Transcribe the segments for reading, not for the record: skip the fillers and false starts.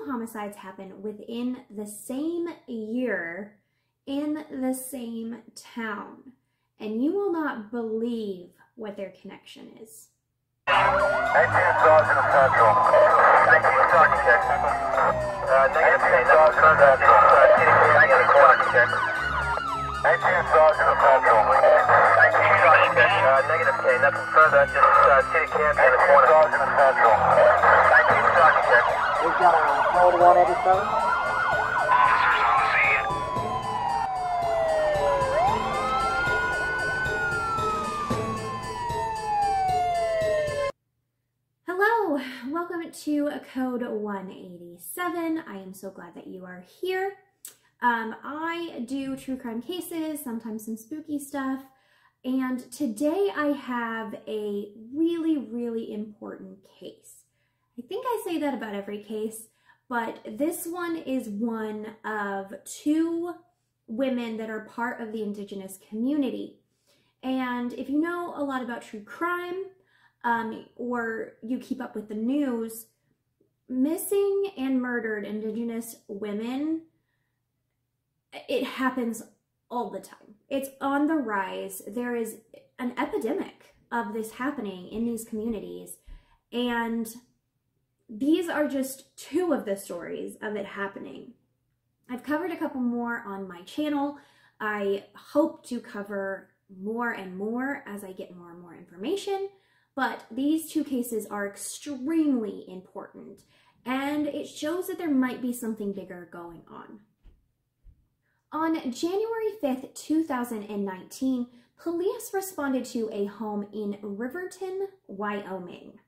homicides happened within the same year in the same town, and you will not believe what their connection is. 18 Sergeant Central. 19 Sergeant check. Negative Sergeant Central. 19 Sergeant check. 18 Sergeant Central. 19 Sergeant check. Negative K, nothing further, just city camp in the corner. 18 Sergeant Central. 19 Sergeant check. We've got a code 187. Officers on the scene. Hello, welcome to Code 187. I am so glad that you are here. I do true crime cases, sometimes some spooky stuff, and today I have a really important case. I think I say that about every case, but this one is one of two women that are part of the Indigenous community. And if you know a lot about true crime, or you keep up with the news, missing and murdered Indigenous women, it happens all the time. It's on the rise. There is an epidemic of this happening in these communities, and these are just two of the stories of it happening. I've covered a couple more on my channel. I hope to cover more and more as I get more and more information. But these two cases are extremely important, and it shows that there might be something bigger going on. On January 5th, 2019, police responded to a home in Riverton, Wyoming.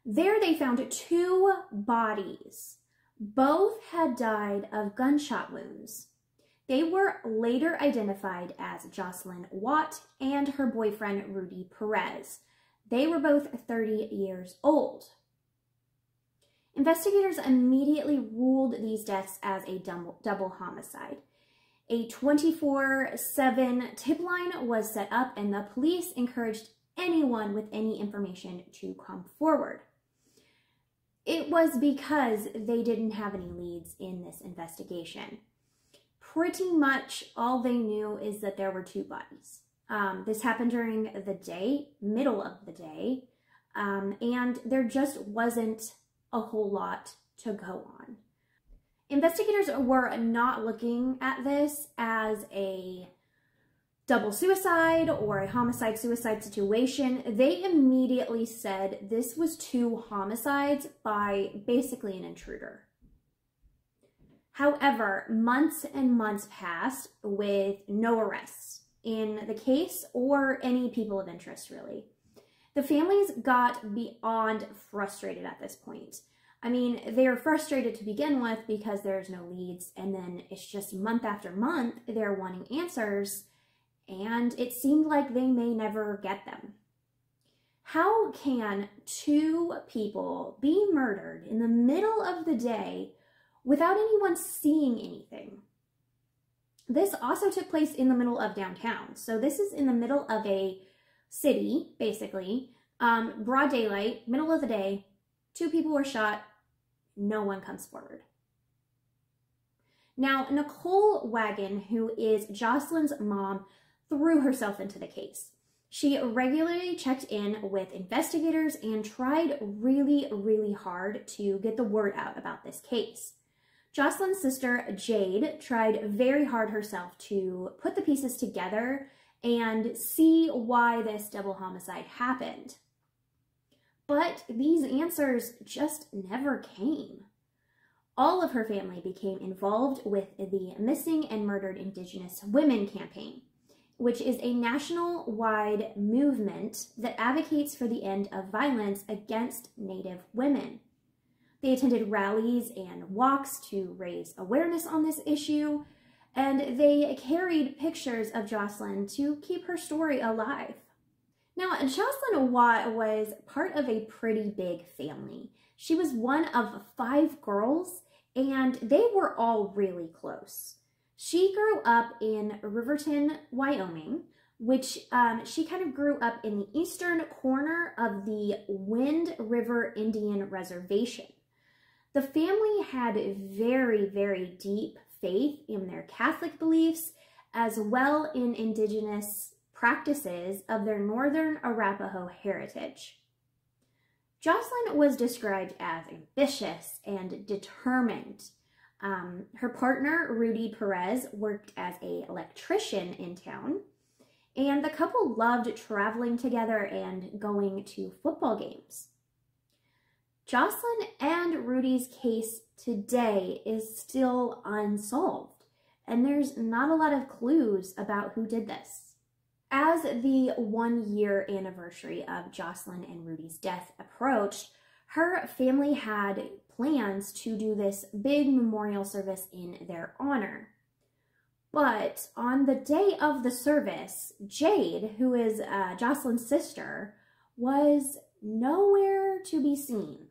There they found two bodies. Both had died of gunshot wounds. They were later identified as Jocelyn Awa and her boyfriend, Rudy Perez. They were both 30 years old. Investigators immediately ruled these deaths as a double homicide. A 24/7 tip line was set up, and the police encouraged anyone with any information to come forward. It was because they didn't have any leads in this investigation. Pretty much all they knew is that there were two bodies. This happened during the day, middle of the day, and there just wasn't a whole lot to go on. Investigators were not looking at this as a double suicide or a homicide-suicide situation. They immediately said this was two homicides by basically an intruder. However, months and months passed with no arrests in the case or any people of interest, really. The families got beyond frustrated at this point. I mean, they're frustrated to begin with because there's no leads, and then it's just month after month they're wanting answers, and it seemed like they may never get them. How can two people be murdered in the middle of the day without anyone seeing anything? This also took place in the middle of downtown. So this is in the middle of a city, basically, broad daylight, middle of the day, two people were shot, no one comes forward. Now, Jade Wagon, who is Jocelyn's mom, threw herself into the case. She regularly checked in with investigators and tried really hard to get the word out about this case. Jocelyn's sister, Jade, tried very hard herself to put the pieces together and see why this double homicide happened. But these answers just never came. All of her family became involved with the Missing and Murdered Indigenous Women campaign, which is a national-wide movement that advocates for the end of violence against Native women. They attended rallies and walks to raise awareness on this issue, and they carried pictures of Jocelyn to keep her story alive. Now, Jocelyn Awa was part of a pretty big family. She was one of 5 girls, and they were all really close. She grew up in Riverton, Wyoming, which she kind of grew up in the eastern corner of the Wind River Indian Reservation. The family had very, very deep faith in their Catholic beliefs, as well in indigenous practices of their Northern Arapaho heritage. Jocelyn was described as ambitious and determined. Her partner, Rudy Perez, worked as an electrician in town, and the couple loved traveling together and going to football games. Jocelyn and Rudy's case today is still unsolved, and there's not a lot of clues about who did this. As the 1-year anniversary of Jocelyn and Rudy's death approached, her family had plans to do this big memorial service in their honor. But on the day of the service, Jade, who is Jocelyn's sister, was nowhere to be seen.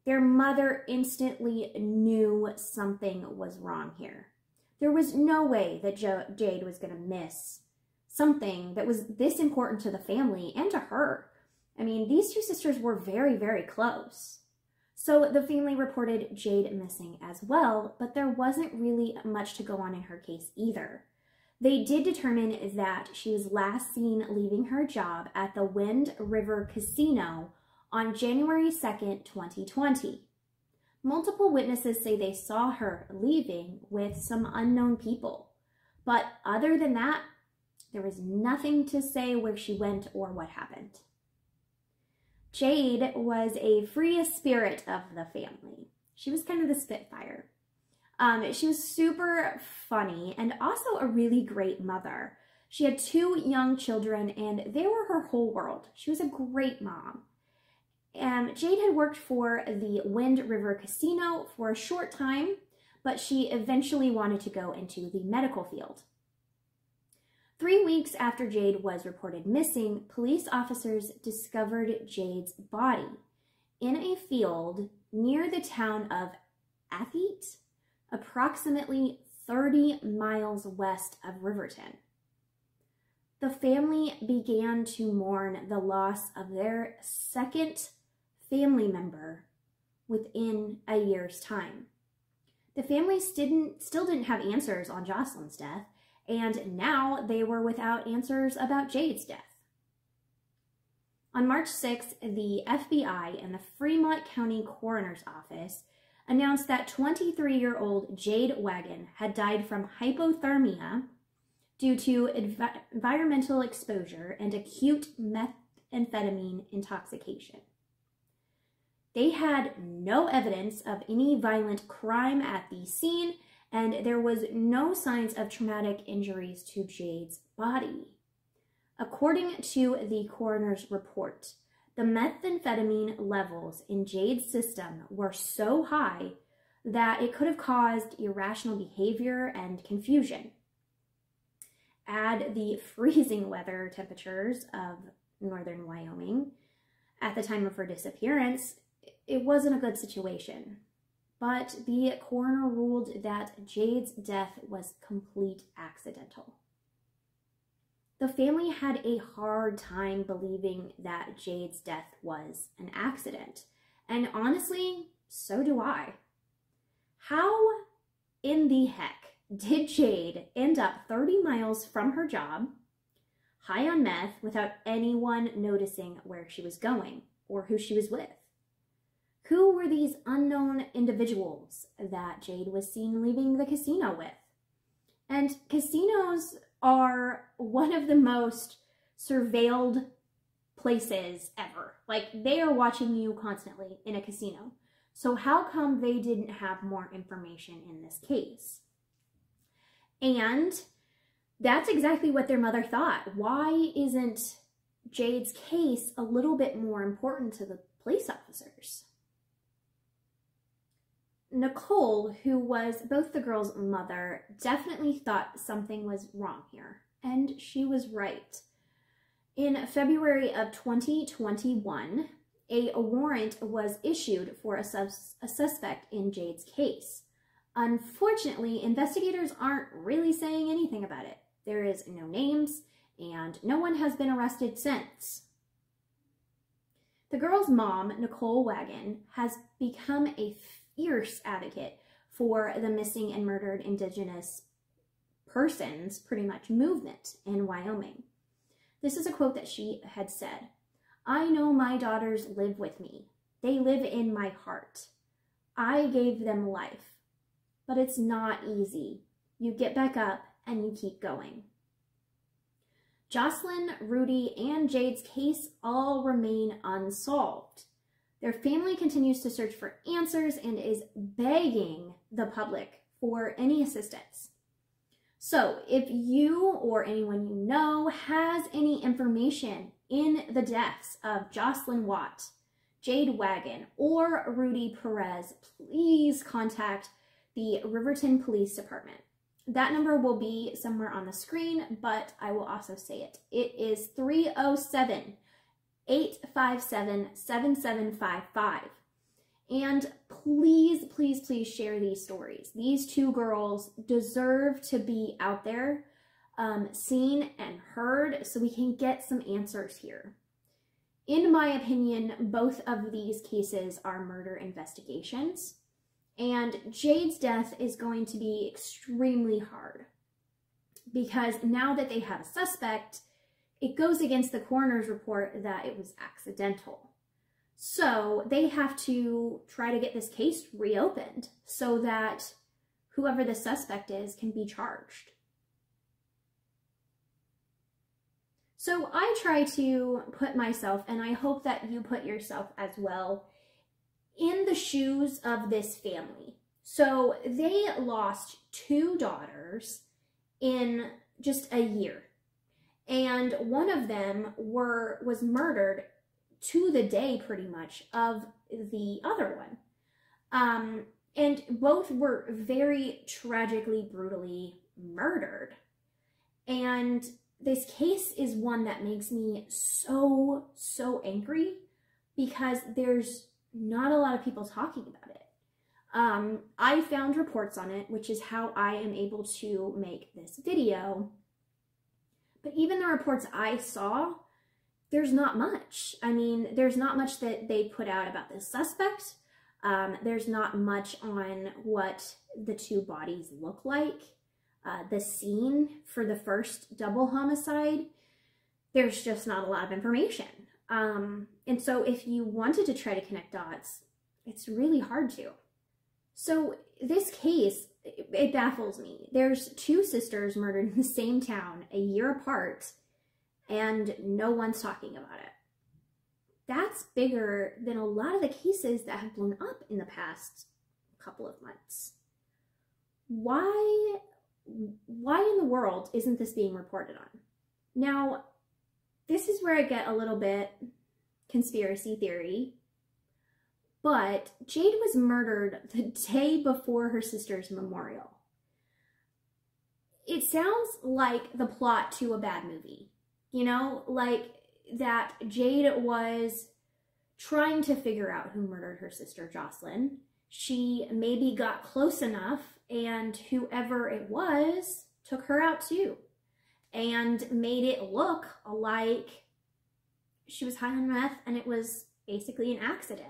Their mother instantly knew something was wrong here. There was no way that Jade was going to miss something that was this important to the family and to her. I mean, these two sisters were very, very close. So the family reported Jade missing as well, but there wasn't really much to go on in her case either. They did determine that she was last seen leaving her job at the Wind River Casino on January 2nd, 2020. Multiple witnesses say they saw her leaving with some unknown people. But other than that, there was nothing to say where she went or what happened. Jade was a free spirit of the family. She was kind of the Spitfire. She was super funny and also a really great mother. She had 2 young children and they were her whole world. She was a great mom. Jade had worked for the Wind River Casino for a short time, but she eventually wanted to go into the medical field. 3 weeks after Jade was reported missing, police officers discovered Jade's body in a field near the town of Athete, approximately 30 miles west of Riverton. The family began to mourn the loss of their second family member within a year's time. The family still didn't have answers on Jocelyn's death, and now they were without answers about Jade's death. On March 6th, the FBI and the Fremont County Coroner's Office announced that 23-year-old Jade Wagon had died from hypothermia due to environmental exposure and acute methamphetamine intoxication. They had no evidence of any violent crime at the scene, and there was no signs of traumatic injuries to Jade's body. According to the coroner's report, the methamphetamine levels in Jade's system were so high that it could have caused irrational behavior and confusion. Add the freezing weather temperatures of northern Wyoming at the time of her disappearance, it wasn't a good situation. But the coroner ruled that Jade's death was complete accidental. The family had a hard time believing that Jade's death was an accident. And honestly, so do I. How in the heck did Jade end up 30 miles from her job, high on meth, without anyone noticing where she was going or who she was with? Who were these unknown individuals that Jade was seen leaving the casino with? And casinos are one of the most surveilled places ever. Like, they are watching you constantly in a casino. So how come they didn't have more information in this case? And that's exactly what their mother thought. Why isn't Jade's case a little bit more important to the police officers? Nicole, who was both the girls' mother, definitely thought something was wrong here, and she was right. In February of 2021, a warrant was issued for a suspect in Jade's case. Unfortunately, investigators aren't really saying anything about it. There is no names, and no one has been arrested since. The girl's mom, Nicole Wagon, has become a fierce advocate for the missing and murdered Indigenous persons, pretty much, movement in Wyoming. This is a quote that she had said, "I know my daughters live with me. They live in my heart. I gave them life, but it's not easy. You get back up and you keep going." Jocelyn, Rudy, and Jade's case all remain unsolved. Their family continues to search for answers and is begging the public for any assistance. So if you or anyone you know has any information in the deaths of Jocelyn Watt, Jade Wagon, or Rudy Perez, please contact the Riverton Police Department. That number will be somewhere on the screen, but I will also say it. It is 307-857-7755. And please, please, please share these stories. These two girls deserve to be out there, seen and heard, so we can get some answers here. In my opinion, both of these cases are murder investigations. And Jade's death is going to be extremely hard because now that they have a suspect, it goes against the coroner's report that it was accidental. So they have to try to get this case reopened so that whoever the suspect is can be charged. So I try to put myself, and I hope that you put yourself as well, in the shoes of this family. So they lost 2 daughters in just a year. And one of them was murdered to the day, pretty much, of the other one. And both were very tragically, brutally murdered. And this case is one that makes me so, so angry because there's not a lot of people talking about it. I found reports on it, which is how I am able to make this video. But even the reports I saw, there's not much. I mean, there's not much that they put out about the suspect. There's not much on what the 2 bodies look like. The scene for the first double homicide, there's just not a lot of information. And so if you wanted to try to connect dots, it's really hard to. So this case, it baffles me. There's 2 sisters murdered in the same town a year apart, and no one's talking about it. That's bigger than a lot of the cases that have blown up in the past couple of months. Why in the world isn't this being reported on? Now, this is where I get a little bit conspiracy theory, but Jade was murdered the day before her sister's memorial. It sounds like the plot to a bad movie, you know, like that Jade was trying to figure out who murdered her sister Jocelyn. She maybe got close enough and whoever it was took her out too and made it look like she was high on meth and it was basically an accident.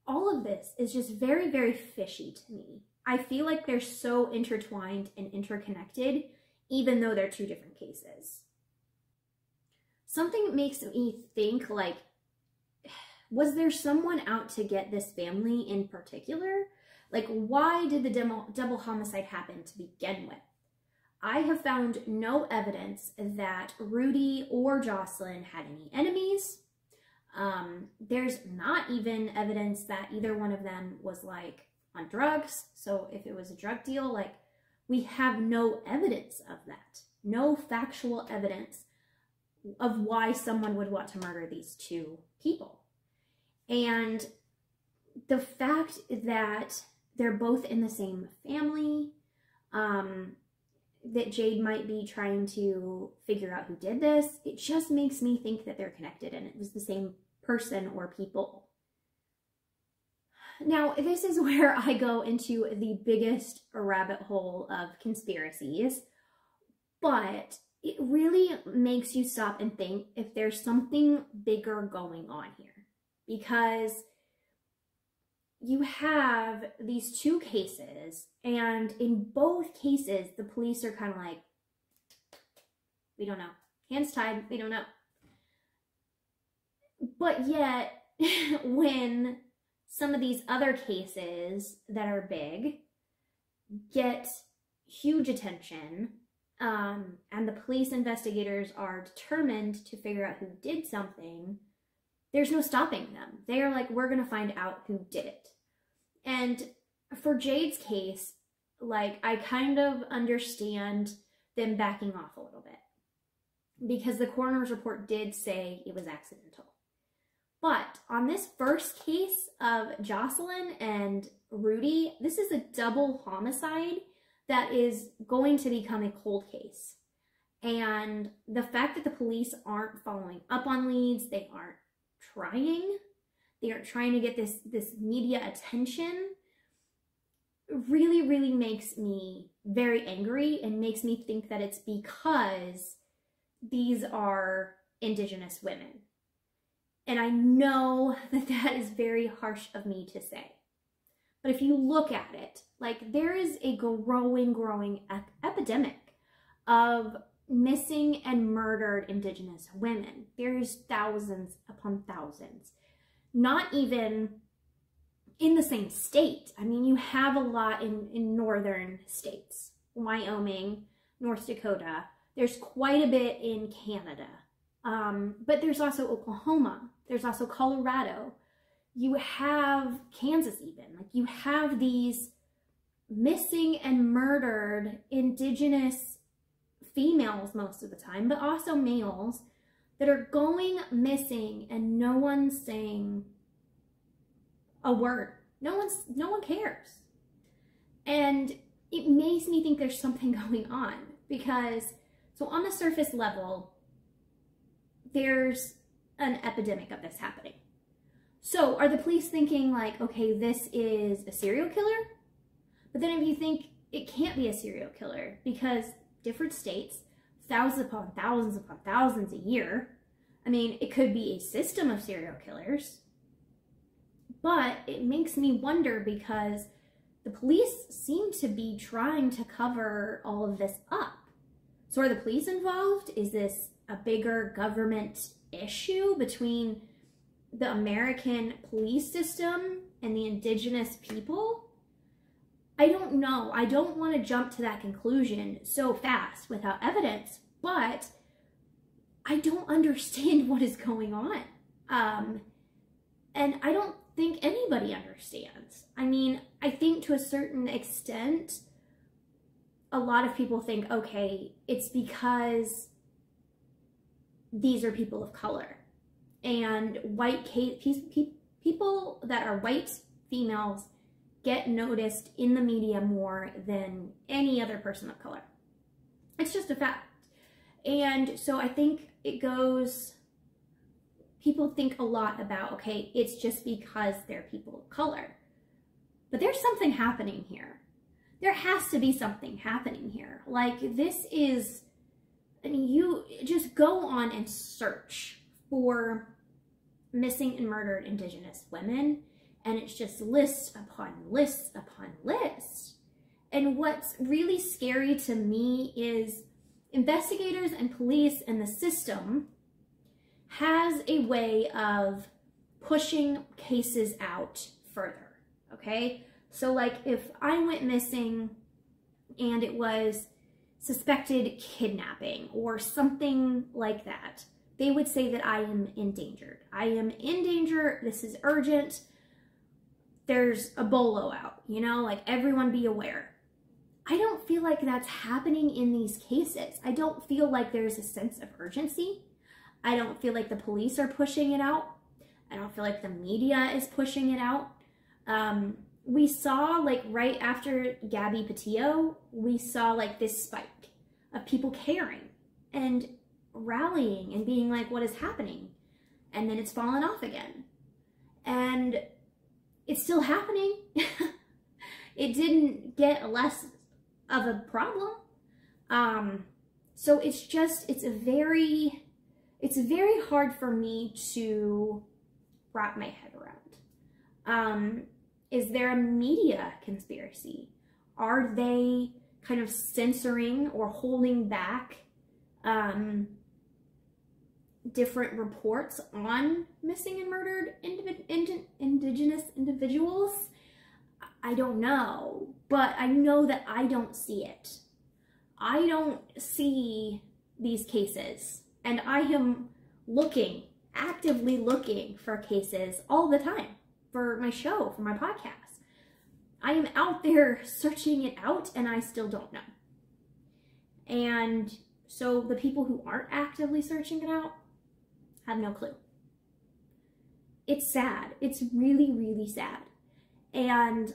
All of this is just very, very fishy to me. I feel like they're so intertwined and interconnected, even though they're 2 different cases. Something makes me think, like, was there someone out to get this family in particular? Like, why did the double homicide happen to begin with? I have found no evidence that Rudy or Jocelyn had any enemies. There's not even evidence that either one of them was, like, on drugs. So if it was a drug deal, like, we have no evidence of that. No factual evidence of why someone would want to murder these 2 people. And the fact that they're both in the same family, that Jade might be trying to figure out who did this, it just makes me think that they're connected and it was the same person or people. Now, this is where I go into the biggest rabbit hole of conspiracies, but it really makes you stop and think if there's something bigger going on here. Because you have these two cases, and in both cases, the police are kind of like, we don't know. Hands tied, we don't know. But yet, when some of these other cases that are big get huge attention, and the police investigators are determined to figure out who did something, there's no stopping them. They are like, we're going to find out who did it. And for Jade's case, like, I kind of understand them backing off a little bit, because the coroner's report did say it was accidental. But on this first case of Jocelyn and Rudy, this is a double homicide that is going to become a cold case. And the fact that the police aren't following up on leads, they aren't trying to get this media attention, really, really makes me very angry, and makes me think that it's because these are Indigenous women. And I know that that is very harsh of me to say. But if you look at it, like, there is a growing epidemic of missing and murdered Indigenous women. There's thousands upon thousands. Not even in the same state. I mean, you have a lot in northern states, Wyoming, North Dakota. There's quite a bit in Canada. But there's also Oklahoma. There's also Colorado. You have Kansas even. Like, you have these missing and murdered Indigenous females most of the time, but also males that are going missing, and no one's saying a word. No one cares. And it makes me think there's something going on, because, so on the surface level, there's an epidemic of this happening. So are the police thinking like, okay, this is a serial killer? But then if you think it can't be a serial killer, because different states, thousands upon thousands a year, I mean, it could be a system of serial killers. But it makes me wonder, because the police seem to be trying to cover all of this up. So are the police involved? Is this a bigger government issue between the American police system and the Indigenous people? I don't know. I don't want to jump to that conclusion so fast without evidence, but I don't understand what is going on. And I don't think anybody understands. I mean, I think to a certain extent, a lot of people think, okay, it's because these are people of color, and people that are white females get noticed in the media more than any other person of color. It's just a fact. And so I think it goes, people think a lot about, okay, it's just because they're people of color. But there's something happening here. There has to be something happening here. Like, this is, I mean, you just go on and search for missing and murdered Indigenous women, and it's just list upon list upon list. And what's really scary to me is investigators and police and the system has a way of pushing cases out further, okay? So like, if I went missing and it was suspected kidnapping or something like that, they would say that I am endangered. I am in danger, this is urgent, there's a bolo out, you know, like, everyone be aware. I don't feel like that's happening in these cases. I don't feel like there's a sense of urgency. I don't feel like the police are pushing it out. I don't feel like the media is pushing it out. We saw, like, right after Gabby Petito, we saw like this spike of people caring and rallying and being like, what is happening? And then it's fallen off again. And it's still happening. It didn't get less of a problem. So it's very hard for me to wrap my head around. Is there a media conspiracy? Are they kind of censoring or holding back different reports on missing and murdered Indigenous individuals? I don't know, but I know that I don't see it. I don't see these cases, and I am actively looking for cases all the time for my show, for my podcast. I am out there searching it out, and I still don't know. And so the people who aren't actively searching it out have no clue. It's sad. It's really, really sad. And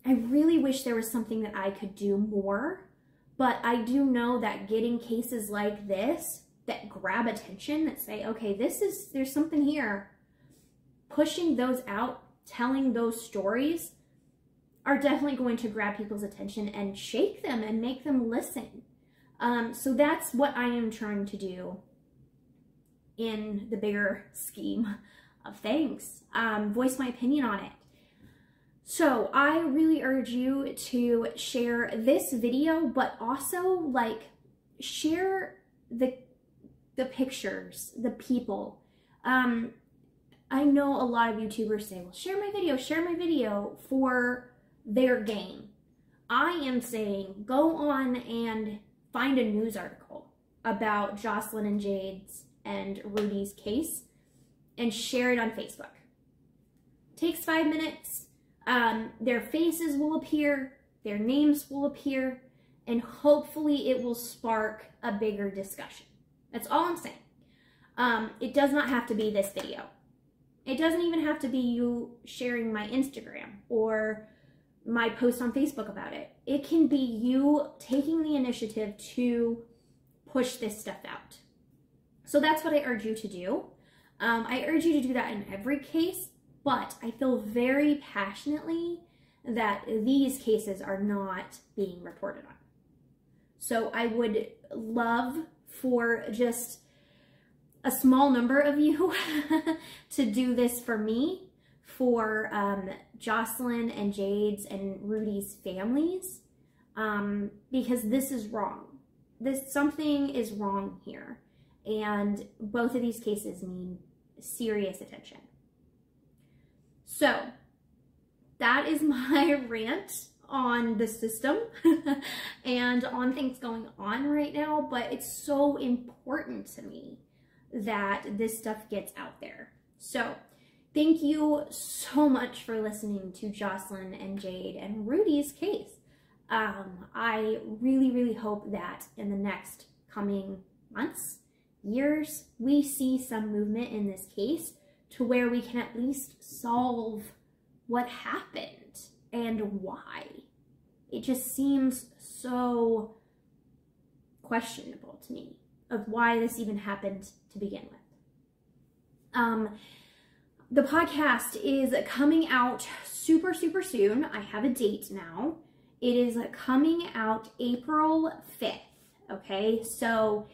I really wish there was something that I could do more, but I do know that getting cases like this that grab attention, that say, okay, there's something here, pushing those out, telling those stories are definitely going to grab people's attention and shake them and make them listen. So that's what I am trying to do in the bigger scheme of things. Voice my opinion on it. So I really urge you to share this video, but also like share the pictures, the people. I know a lot of YouTubers say, well, share my video for their gain. I am saying go on and find a news article about Jocelyn and Jade's and Rudy's case and share it on Facebook. Takes 5 minutes. Their faces will appear, their names will appear, and hopefully it will spark a bigger discussion. That's all I'm saying. It does not have to be this video. It doesn't even have to be you sharing my Instagram or my post on Facebook about it. It can be you taking the initiative to push this stuff out. So that's what I urge you to do. I urge you to do that in every case, but I feel very passionately that these cases are not being reported on. So I would love for just a small number of you to do this for me, for Jocelyn and Jade's and Rudy's families, because this is wrong. Something is wrong here, and both of these cases need serious attention. So that is my rant on the system and on things going on right now, but it's so important to me that this stuff gets out there. So thank you so much for listening to Jocelyn and Jade and Rudy's case. I really, really hope that in the next coming months, years, we see some movement in this case to where we can at least solve what happened and why. It just seems so questionable to me of why this even happened to begin with. The podcast is coming out super, super soon. I have a date now. It is coming out April 5th, okay? So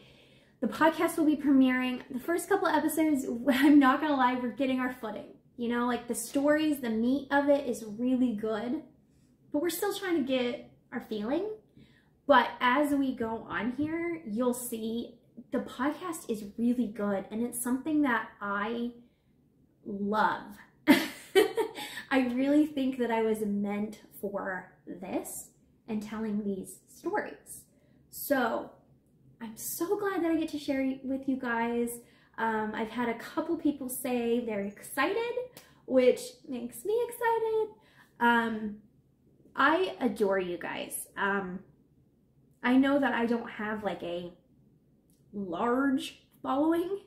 the podcast will be premiering. The first couple episodes, I'm not gonna lie, we're getting our footing. You know, like the stories, the meat of it is really good, but we're still trying to get our feeling. But as we go on here, you'll see the podcast is really good, and it's something that I love. I really think that I was meant for this and telling these stories. So I'm so glad that I get to share with you guys. I've had a couple people say they're excited, which makes me excited. I adore you guys. I know that I don't have like a large following,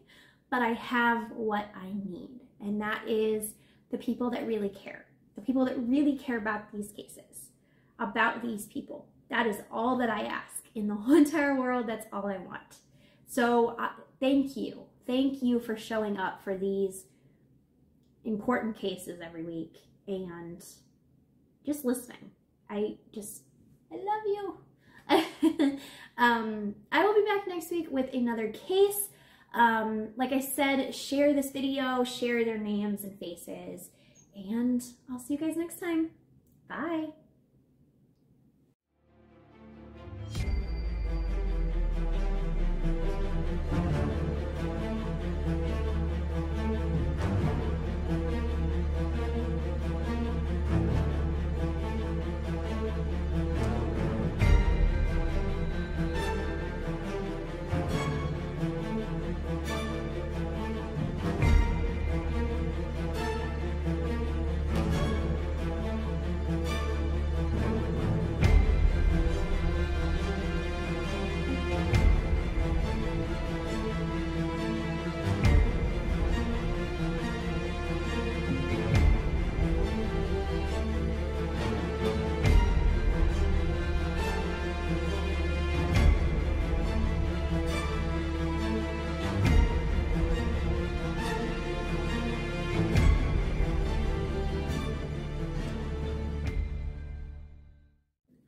but I have what I need, and that is the people that really care. The people that really care about these cases, about these people. That is all that I ask in the whole entire world. That's all I want. So thank you. Thank you for showing up for these important cases every week and just listening. I love you. I will be back next week with another case. Like I said, share this video, share their names and faces, and I'll see you guys next time. Bye.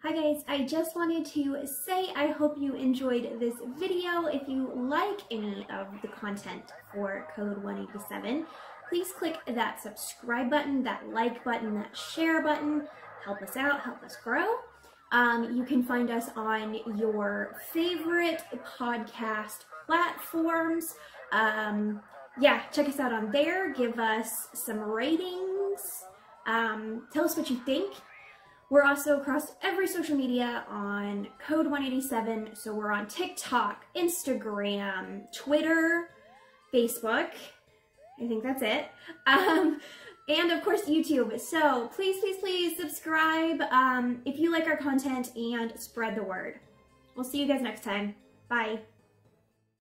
Hi guys, I just wanted to say I hope you enjoyed this video. If you like any of the content for Code 187, please click that subscribe button, that like button, that share button. Help us out, help us grow. You can find us on your favorite podcast platforms. Yeah, check us out on there. Give us some ratings. Tell us what you think. We're also across every social media on Code 187, so we're on TikTok, Instagram, Twitter, Facebook, I think that's it, and of course YouTube. So please, please, please subscribe if you like our content and spread the word. We'll see you guys next time. Bye.